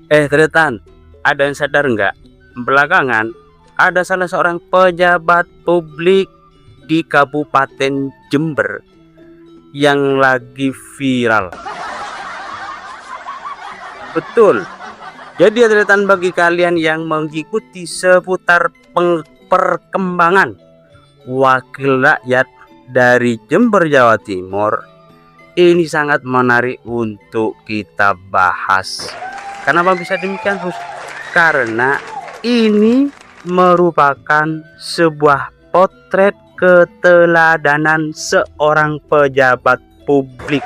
Tretan, ada yang sadar nggak? Belakangan ada salah seorang pejabat publik di Kabupaten Jember yang lagi viral. Betul. Jadi Tretan, bagi kalian yang mengikuti seputar perkembangan wakil rakyat dari Jember, Jawa Timur, ini sangat menarik untuk kita bahas. Kenapa bisa demikian, Bos? Karena ini merupakan sebuah potret keteladanan seorang pejabat publik.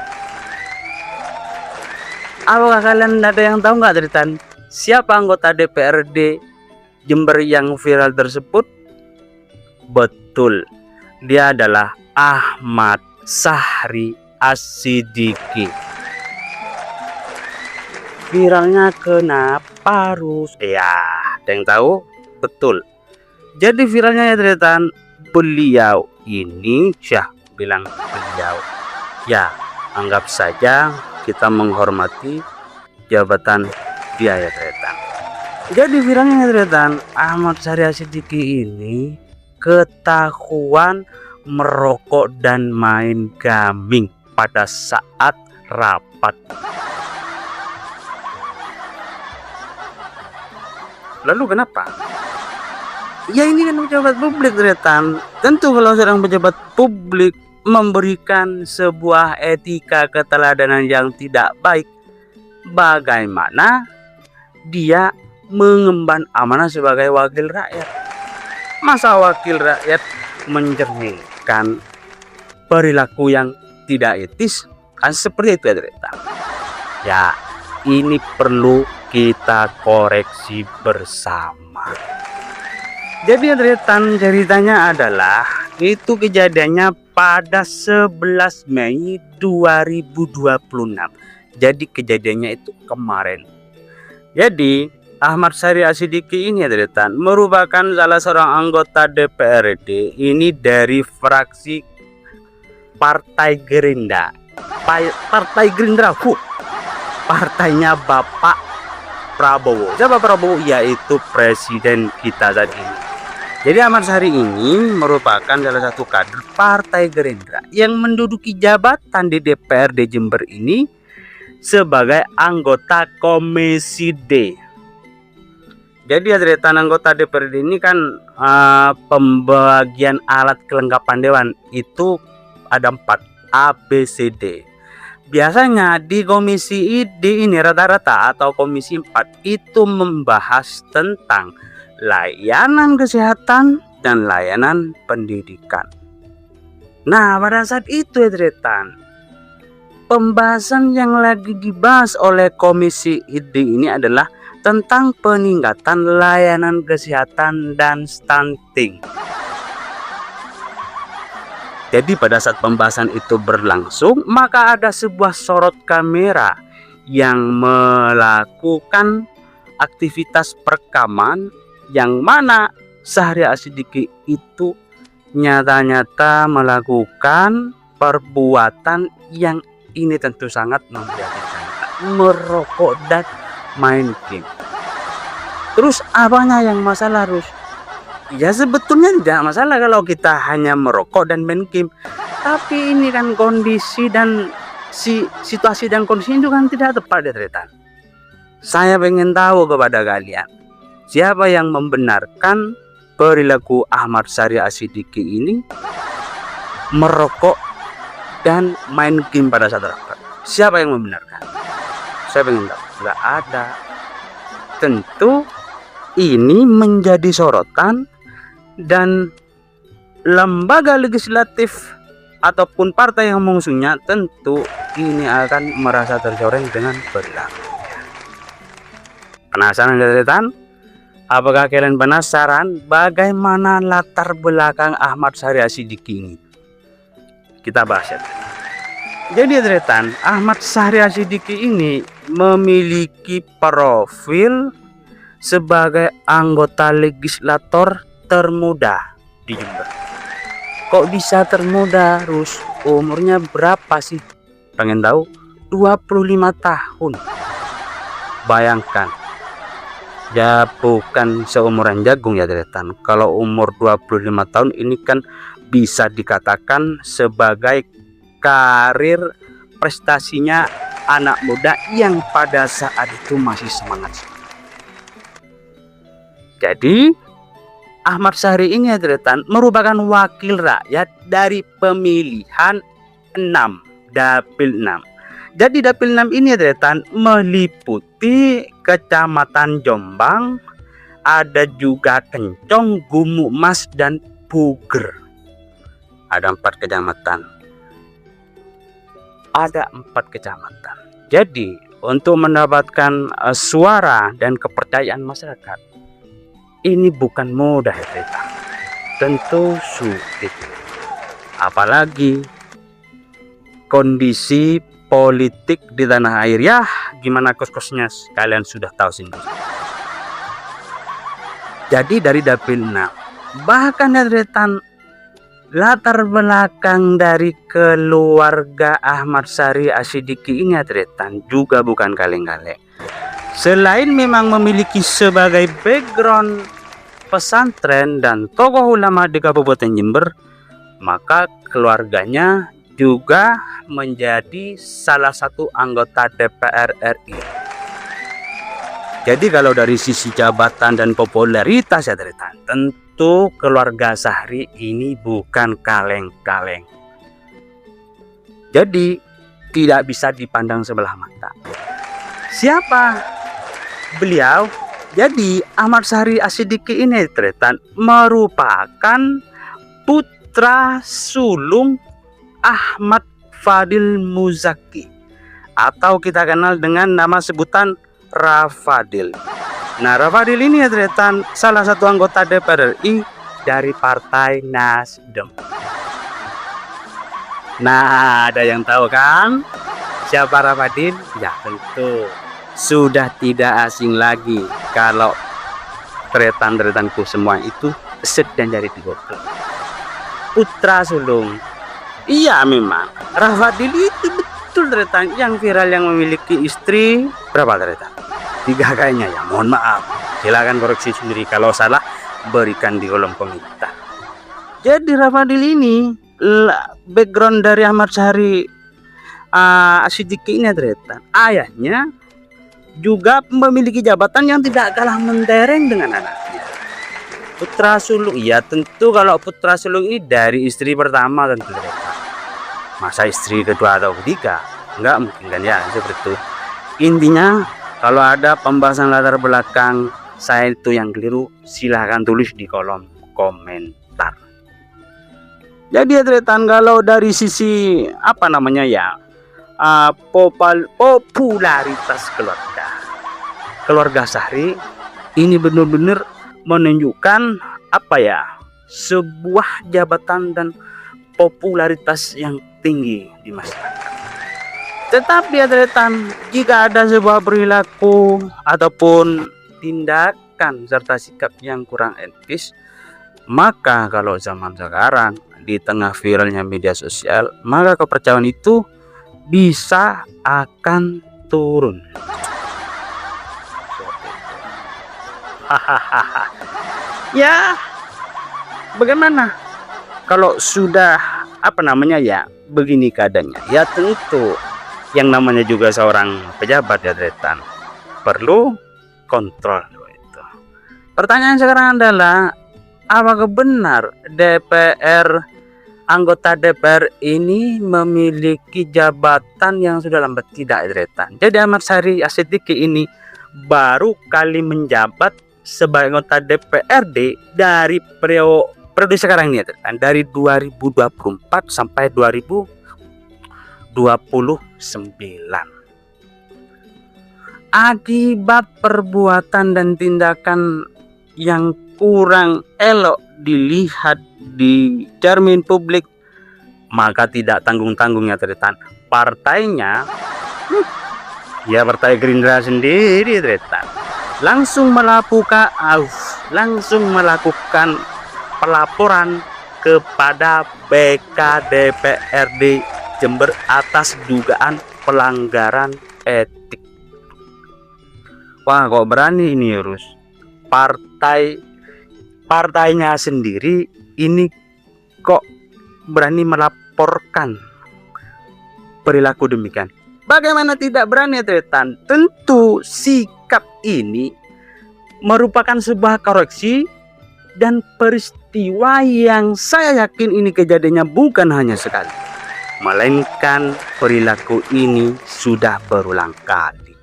Apakah kalian ada yang tahu nggak, Tretan? Siapa anggota DPRD Jember yang viral tersebut? Betul, dia adalah Ahmad Syahri Assidiki. Viralnya kenapa, Rus? Ya, ada yang tahu? Betul. Jadi viralnya ya, Tretan, beliau ini, bilang beliau. Ya, anggap saja kita menghormati jabatan dia ya, Tretan. Jadi viralnya ya, Tretan, Ahmad Syahri Assidiki ini ketahuan merokok dan main gaming pada saat rapat. Lalu kenapa? Ya ini kan pejabat publik, Tretan. Tentu kalau seorang pejabat publik memberikan sebuah etika keteladanan yang tidak baik, bagaimana dia mengemban amanah sebagai wakil rakyat? Masa wakil rakyat mencerminkan perilaku yang tidak etis? Kan seperti itu ya, Tretan. Ya, ini perlu kita koreksi bersama. Jadi Tretan, ceritanya adalah itu kejadiannya pada 11 Mei 2026. Jadi kejadiannya itu kemarin. Jadi Ahmad Syahri Assidiki ini ya, Tretan, merupakan salah seorang anggota DPRD ini dari fraksi Partai Gerindra. Partai Gerindra, partainya Bapak Prabowo. Siapa Prabowo? Yaitu presiden kita saat ini. Jadi Ahmad Syahri ini merupakan salah satu kader Partai Gerindra yang menduduki jabatan di DPRD Jember ini sebagai anggota Komisi D. Jadi ya, Tretan, anggota DPRD ini kan pembagian alat kelengkapan dewan itu ada 4 ABCD. Biasanya di Komisi ID ini rata-rata atau Komisi 4 itu membahas tentang layanan kesehatan dan layanan pendidikan. Nah, pada saat itu ya, Tretan, pembahasan yang lagi dibahas oleh Komisi ID ini adalah tentang peningkatan layanan kesehatan dan stunting. Jadi pada saat pembahasan itu berlangsung, maka ada sebuah sorot kamera yang melakukan aktivitas perekaman yang mana Syahri Assidiki itu nyata-nyata melakukan perbuatan yang ini tentu sangat memprihatinkan, merokok dan main game. Terus apanya yang masalah, Rus? Ya sebetulnya tidak masalah kalau kita hanya merokok dan main game. Tapi ini kan kondisi dan situasi dan kondisi itu kan tidak tepat ya, Tretan. Saya pengen tahu kepada kalian, siapa yang membenarkan perilaku Ahmad Syahri Assidiki ini merokok dan main game pada saat rapat? Siapa yang membenarkan? Saya pengen tahu. Nggak ada. Tentu ini menjadi sorotan dan lembaga legislatif ataupun partai yang mengusungnya tentu ini akan merasa tercoreng dengan perilakunya. Penasaran, Tretan? Apakah kalian penasaran bagaimana latar belakang Ahmad Syahri Assidiki ini? Kita bahas ya. Jadi Tretan, Ahmad Syahri Assidiki ini memiliki profil sebagai anggota legislator termuda di Jember. Kok bisa termuda, Rus? Umurnya berapa sih? Pengen tahu? 25 tahun. Bayangkan, Ya bukan seumuran jagung ya Dretan. Kalau umur 25 tahun ini kan bisa dikatakan sebagai karir prestasinya anak muda yang pada saat itu masih semangat. Jadi Ahmad Syahri ini ya Dretan merupakan wakil rakyat dari pemilihan 6, Dapil 6. Jadi Dapil 6 ini ya Dretan meliputi Kecamatan Jombang, ada juga Kencong, Gumuk Mas, dan Puger. Ada 4 kecamatan. Jadi untuk mendapatkan suara dan kepercayaan masyarakat ini bukan mudah ya Dretan. Tentu sulit. Apalagi kondisi politik di tanah air, ya gimana kos-kosnya kalian sudah tahu sendiri. Jadi dari Dapil 6, bahkan ya Dretan, latar belakang dari keluarga Ahmad Syahri Asidiki ini ya Dretan juga bukan kaleng-kaleng. Selain memang memiliki sebagai background pesantren dan tokoh ulama di Kabupaten Jember, maka keluarganya juga menjadi salah satu anggota DPR RI. Jadi kalau dari sisi jabatan dan popularitas ya Dretan, tentu keluarga Syahri ini bukan kaleng-kaleng. Jadi tidak bisa dipandang sebelah mata. Siapa beliau? Jadi Ahmad Syahri Asidiki ini Dretan merupakan putra sulung Ahmad Fadil Muzaki, atau kita kenal dengan nama sebutan Rafadil. Nah, Rafadil ini ya Dretan salah satu anggota DPR RI dari Partai Nasdem. Nah, ada yang tahu kan siapa Rafadil? Ya tentu sudah tidak asing lagi kalau Dretan-dretanku semua itu sedang jadi di Google. Putra sulung. Iya memang Rafadil itu betul Dretan yang viral, yang memiliki istri berapa Dretan? 3 kayaknya ya. Mohon maaf, silakan koreksi sendiri kalau salah, berikan di kolom komentar. Jadi Rafadil ini background dari Ahmad Syahri Asidiki ini Dretan, ayahnya juga memiliki jabatan yang tidak kalah mentereng dengan anaknya. Putra sulung, ya tentu kalau putra sulung ini dari istri pertama tentu Dretan. Masa istri kedua atau ketiga? Enggak mungkin kan ya, seperti itu. Intinya kalau ada pembahasan latar belakang saya itu yang keliru, silahkan tulis di kolom komentar. Jadi ya Dretan, kalau dari sisi apa namanya ya, popularitas keluarga Syahri ini benar-benar menunjukkan apa ya, sebuah jabatan dan popularitas yang tinggi di masyarakat. Tetapi ya Dretan, jika ada sebuah perilaku ataupun tindakan serta sikap yang kurang etis, maka kalau zaman sekarang di tengah viralnya media sosial, maka kepercayaan itu bisa akan turun. Hahaha. Ya, bagaimana kalau sudah apa namanya ya begini keadaannya? Ya tentu yang namanya juga seorang pejabat ya Dretan perlu kontrol itu. Pertanyaan sekarang adalah, apakah benar anggota DPR ini memiliki jabatan yang sudah lama? Tidak Dretan. Jadi Ahmad Syahri Asidiki ini baru kali menjabat sebagai anggota DPRD dari periode sekarang ini Dretan, dari 2024 sampai 2029. Akibat perbuatan dan tindakan yang kurang elok dilihat di cermin publik, maka tidak tanggung-tanggungnya Dretan, partainya ya Partai Gerindra sendiri Dretan langsung melakukan pelaporan kepada BKDPRD Jember atas dugaan pelanggaran etik. Wah, kok berani ini Rus? partainya sendiri ini kok berani melaporkan perilaku demikian. Bagaimana tidak berani, Tretan? Tentu sikap ini merupakan sebuah koreksi dan peristiwa yang saya yakin ini kejadiannya bukan hanya sekali, melainkan perilaku ini sudah berulang kali.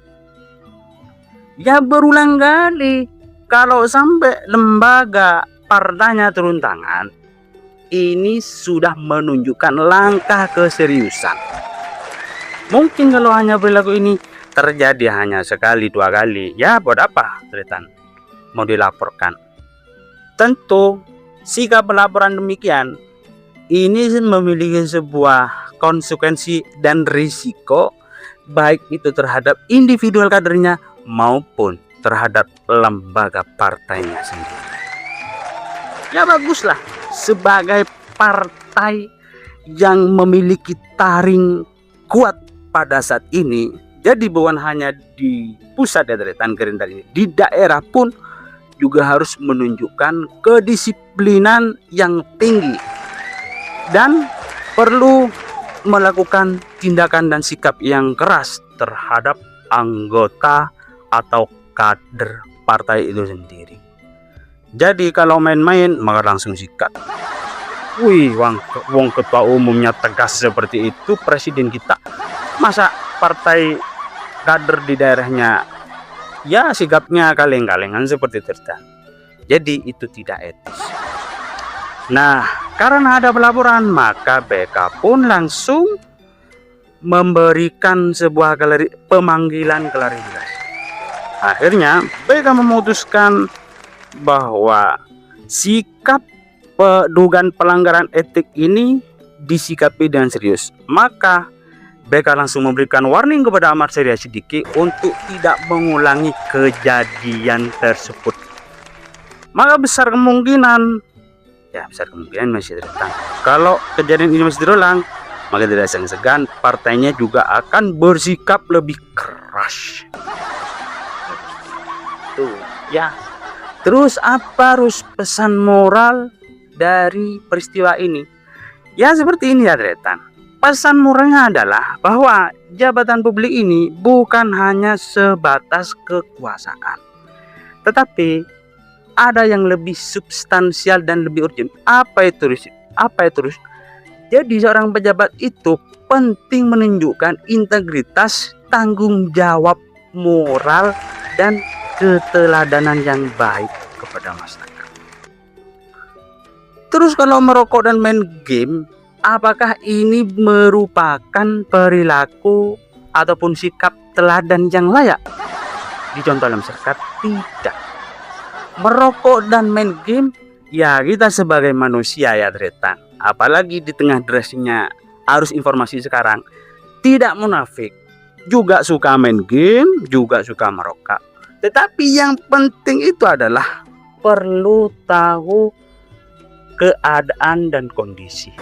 Ya, berulang kali. Kalau sampai lembaga partainya turun tangan, ini sudah menunjukkan langkah keseriusan. Mungkin kalau hanya perilaku ini terjadi hanya sekali dua kali, ya buat apa, Tretan, mau dilaporkan? Tentu sikap pelaporan demikian ini memiliki sebuah konsekuensi dan risiko, baik itu terhadap individual kadernya maupun terhadap lembaga partainya sendiri. Ya baguslah, sebagai partai yang memiliki taring kuat pada saat ini, jadi bukan hanya di pusat ya Tretan, Gerindra ini, di daerah pun juga harus menunjukkan kedisiplinan yang tinggi dan perlu melakukan tindakan dan sikap yang keras terhadap anggota atau kader partai itu sendiri. Jadi kalau main-main maka langsung sikat. Wih, wong ketua umumnya tegas seperti itu, presiden kita, masa partai kader di daerahnya ya sikapnya kaleng-kalengan seperti itu. Jadi itu tidak etis. Nah, karena ada pelaporan, maka BK pun langsung memberikan sebuah pemanggilan klarifikasi. Akhirnya BK memutuskan bahwa sikap dugaan pelanggaran etik ini disikapi dengan serius. Maka BK langsung memberikan warning kepada Ahmad Syariah Siddiqi untuk tidak mengulangi kejadian tersebut. Maka besar kemungkinan masih datang. Kalau kejadian ini masih terulang, maka tidak segan-segan partainya juga akan bersikap lebih keras. Tuh, ya. Terus apa harus pesan moral dari peristiwa ini? Ya seperti ini ya Tretan. Pesan moralnya adalah bahwa jabatan publik ini bukan hanya sebatas kekuasaan, tetapi ada yang lebih substansial dan lebih urgent. Apa itu? Jadi seorang pejabat itu penting menunjukkan integritas, tanggung jawab moral, dan keteladanan yang baik kepada masyarakat. Terus kalau merokok dan main game, apakah ini merupakan perilaku ataupun sikap teladan yang layak dicontoh dalam masyarakat? Tidak. Merokok dan main game, ya kita sebagai manusia ya Tretan, apalagi di tengah derasnya arus informasi sekarang, tidak munafik, juga suka main game, juga suka merokok. Tetapi yang penting itu adalah perlu tahu keadaan dan kondisi.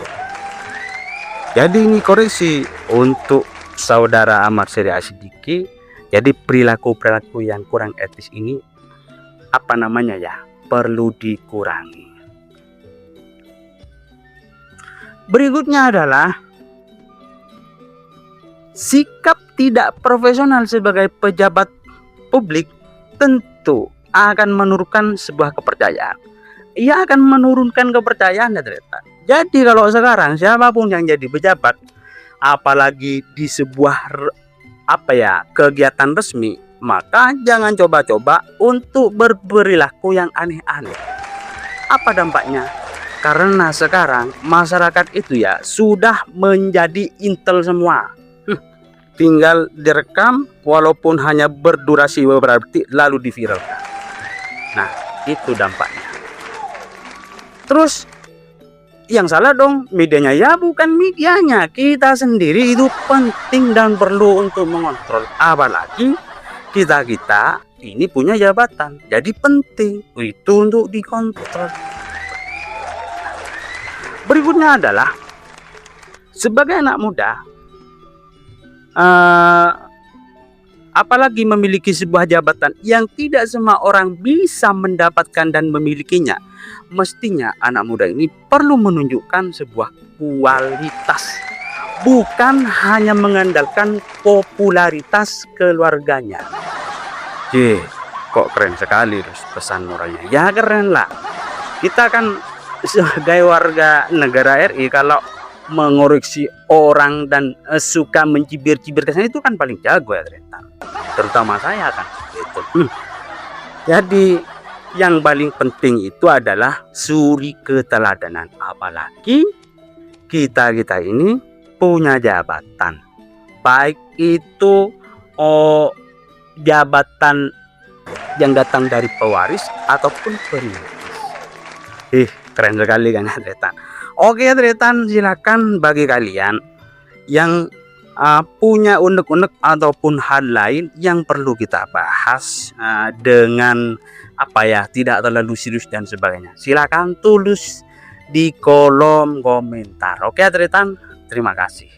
Jadi ini koreksi untuk saudara Ahmad Syariah Siddiqi. Jadi perilaku yang kurang etis ini perlu dikurangi. Berikutnya adalah sikap tidak profesional sebagai pejabat publik tentu akan menurunkan sebuah kepercayaan. Ia akan menurunkan kepercayaan ya ternyata. Jadi kalau sekarang siapapun yang jadi pejabat, apalagi di sebuah kegiatan resmi, maka jangan coba-coba untuk berperilaku yang aneh-aneh. Apa dampaknya? Karena sekarang masyarakat itu ya sudah menjadi intel semua. Tinggal direkam walaupun hanya berdurasi beberapa detik lalu diviralkan. Nah, itu dampaknya. Terus yang salah dong medianya? Ya bukan medianya, kita sendiri itu penting dan perlu untuk mengontrol. Apalagi kita ini punya jabatan, jadi penting itu untuk dikontrol. Berikutnya adalah sebagai anak muda, apalagi memiliki sebuah jabatan yang tidak semua orang bisa mendapatkan dan memilikinya. Mestinya anak muda ini perlu menunjukkan sebuah kualitas, bukan hanya mengandalkan popularitas keluarganya. Kok keren sekali pesan moralnya. Ya keren lah. Kita kan sebagai warga negara RI kalau mengoreksi orang dan suka mencibir-cibir kesan itu kan paling jago ya ternyata. Terutama saya kan gitu. Jadi yang paling penting itu adalah suri keteladanan, apalagi kita ini punya jabatan, baik itu jabatan yang datang dari pewaris ataupun perintis. Keren sekali kan Tretan. Oke Tretan, silakan bagi kalian yang punya unek-unek ataupun hal lain yang perlu kita bahas dengan tidak terlalu serius dan sebagainya, silakan tulis di kolom komentar. Oke Tretan, terima kasih.